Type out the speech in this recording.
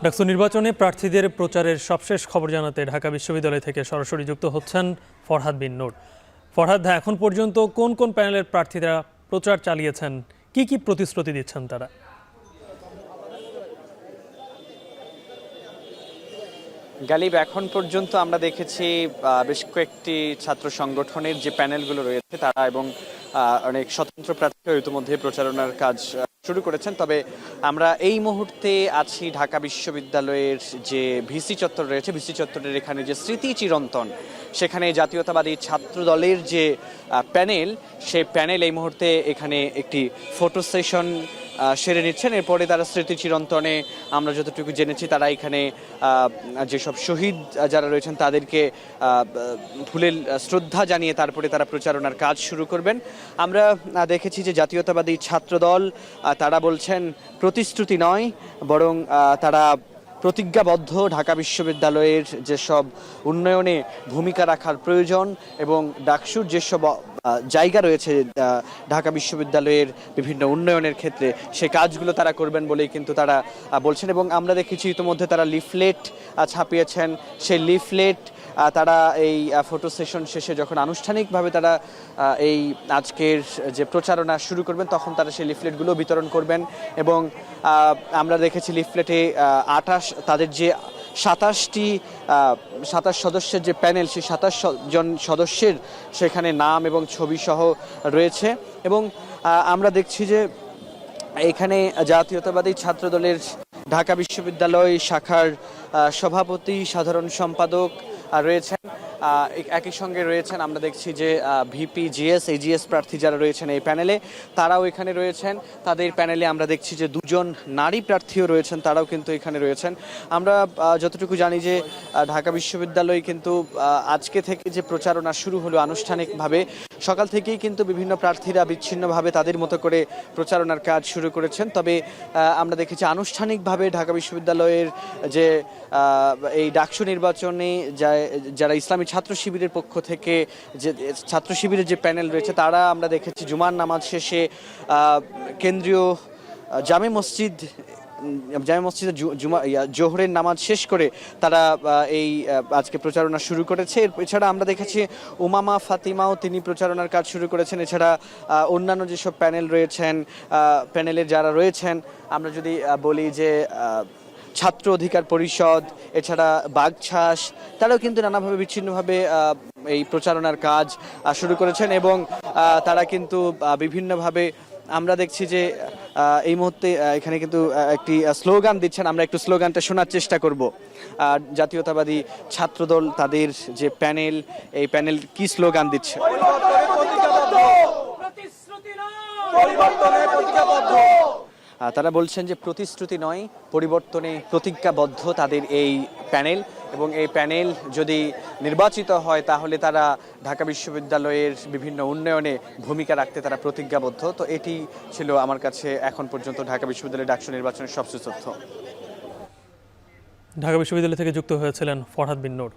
ডাকসু নির্বাচনে প্রার্থীদের প্রচারের সবশেষ খবর জানাতে ঢাকা বিশ্ববিদ্যালয় থেকে সরাসরি যুক্ত হচ্ছেন ফরহাদ বিন নূর। ফরহাদ, এখন পর্যন্ত কোন কোন প্যানেলের প্রার্থীরা প্রচার চালিয়েছেন, কি কি প্রতিশ্রুতি দিচ্ছেন তারা? গালিব, এখন পর্যন্ত আমরা দেখেছি বেশ কয়েকটি ছাত্র সংগঠনের যে প্যানেলগুলো রয়েছে তারা এবং অনেক স্বতন্ত্র প্রার্থীরা ইতিমধ্যে প্রচারণার কাজ শুরু করেছেন। তবে আমরা এই মুহূর্তে আছি ঢাকা বিশ্ববিদ্যালয়ের যে ভিসি চত্বর রয়েছে, ভিসি চত্বরের এখানে যে স্মৃতি চিরন্তন, সেখানে জাতীয়তাবাদী ছাত্র দলের যে প্যানেল, সেই প্যানেল এই মুহূর্তে এখানে একটি ফটো সেশন সেরে নিচ্ছেন। এরপরে তারা স্মৃতি চিরন্তনে, আমরা যতটুকু জেনেছি, তারা এখানে যেসব শহীদ যারা রয়েছেন তাদেরকে ফুলের শ্রদ্ধা জানিয়ে তারপরে তারা প্রচারণার কাজ শুরু করবেন। আমরা দেখেছি যে জাতীয়তাবাদী ছাত্রদল তারা বলছেন প্রতিশ্রুতি নয়, বরং তারা প্রতিজ্ঞাবদ্ধ ঢাকা বিশ্ববিদ্যালয়ের যেসব উন্নয়নে ভূমিকা রাখার প্রয়োজন এবং ডাকসুর যেসব জায়গা রয়েছে ঢাকা বিশ্ববিদ্যালয়ের বিভিন্ন উন্নয়নের ক্ষেত্রে, সে কাজগুলো তারা করবেন বলেই কিন্তু তারা বলছেন। এবং আমরা দেখেছি ইতিমধ্যে তারা লিফলেট ছাপিয়েছেন। সেই লিফলেট তারা এই ফটো সেশন শেষে যখন আনুষ্ঠানিকভাবে তারা এই আজকের যে প্রচারণা শুরু করবেন, তখন তারা সেই লিফলেটগুলো বিতরণ করবেন। এবং আমরা দেখেছি লিফলেটে তাদের যে 27 সদস্যের যে প্যানেল, সেই 27 জন সদস্যের সেখানে নাম এবং ছবি সহ রয়েছে। এবং আমরা দেখছি যে এখানে জাতীয়তাবাদী ছাত্রদলের ঢাকা বিশ্ববিদ্যালয় শাখার সভাপতি, সাধারণ সম্পাদক রয়েছেন। একই সঙ্গে রয়েছেন, আমরা দেখছি যে ভিপি, জিএস, এজিএস প্রার্থী যারা রয়েছেন এই প্যানেলে, তারাও এখানে রয়েছেন। তাদের প্যানেলে আমরা দেখছি যে 2জন নারী প্রার্থীও রয়েছেন, তারাও কিন্তু এখানে রয়েছেন। আমরা যতটুকু জানি যে ঢাকা বিশ্ববিদ্যালয় কিন্তু আজকে থেকে যে প্রচারণা শুরু হলো আনুষ্ঠানিকভাবে, সকাল থেকেই কিন্তু বিভিন্ন প্রার্থীরা বিচ্ছিন্নভাবে তাদের মতো করে প্রচারণার কাজ শুরু করেছেন। তবে আমরা দেখেছি আনুষ্ঠানিকভাবে ঢাকা বিশ্ববিদ্যালয়ের যে এই ডাকসু নির্বাচনে যারা ইসলামী ছাত্র শিবিরের পক্ষ থেকে যে ছাত্র শিবিরের যে প্যানেল রয়েছে, তারা আমরা দেখেছি জুমার নামাজ শেষে কেন্দ্রীয় জামে মসজিদে জোহরের নামাজ শেষ করে তারা এই আজকে প্রচারণা শুরু করেছে। এছাড়া আমরা দেখেছি উমামা ফাতিমাও তিনি প্রচারণার কাজ শুরু করেছেন। এছাড়া অন্যান্য যেসব প্যানেল রয়েছেন, প্যানেলের যারা রয়েছেন, আমরা যদি বলি যে ছাত্র অধিকার পরিষদ, এছাড়া বাগছাস, তারাও কিন্তু নানাভাবে বিচ্ছিন্নভাবে এই প্রচারণার কাজ শুরু করেছেন। এবং তারা কিন্তু বিভিন্নভাবে আমরা দেখছি যে এই মুহূর্তে এখানে কিন্তু একটি স্লোগান দিচ্ছেন। আমরা একটু স্লোগানটা শোনার চেষ্টা করব। জাতীয়তাবাদী ছাত্রদল তাদের যে প্যানেল, এই প্যানেল কি স্লোগান দিচ্ছে? তারা বলছেন যে প্রতিশ্রুতি নয়, পরিবর্তনে প্রতিজ্ঞাবদ্ধ তাদের এই প্যানেল। এবং এই প্যানেল যদি নির্বাচিত হয়, তাহলে তারা ঢাকা বিশ্ববিদ্যালয়ের বিভিন্ন উন্নয়নে ভূমিকা রাখতে তারা প্রতিজ্ঞাবদ্ধ। তো এটি ছিল আমার কাছে এখন পর্যন্ত ঢাকা বিশ্ববিদ্যালয়ের ডাকসু নির্বাচনের সবচেয়ে তথ্য। ঢাকা বিশ্ববিদ্যালয় থেকে যুক্ত হয়েছিলেন ফরহাদ বিন নূর।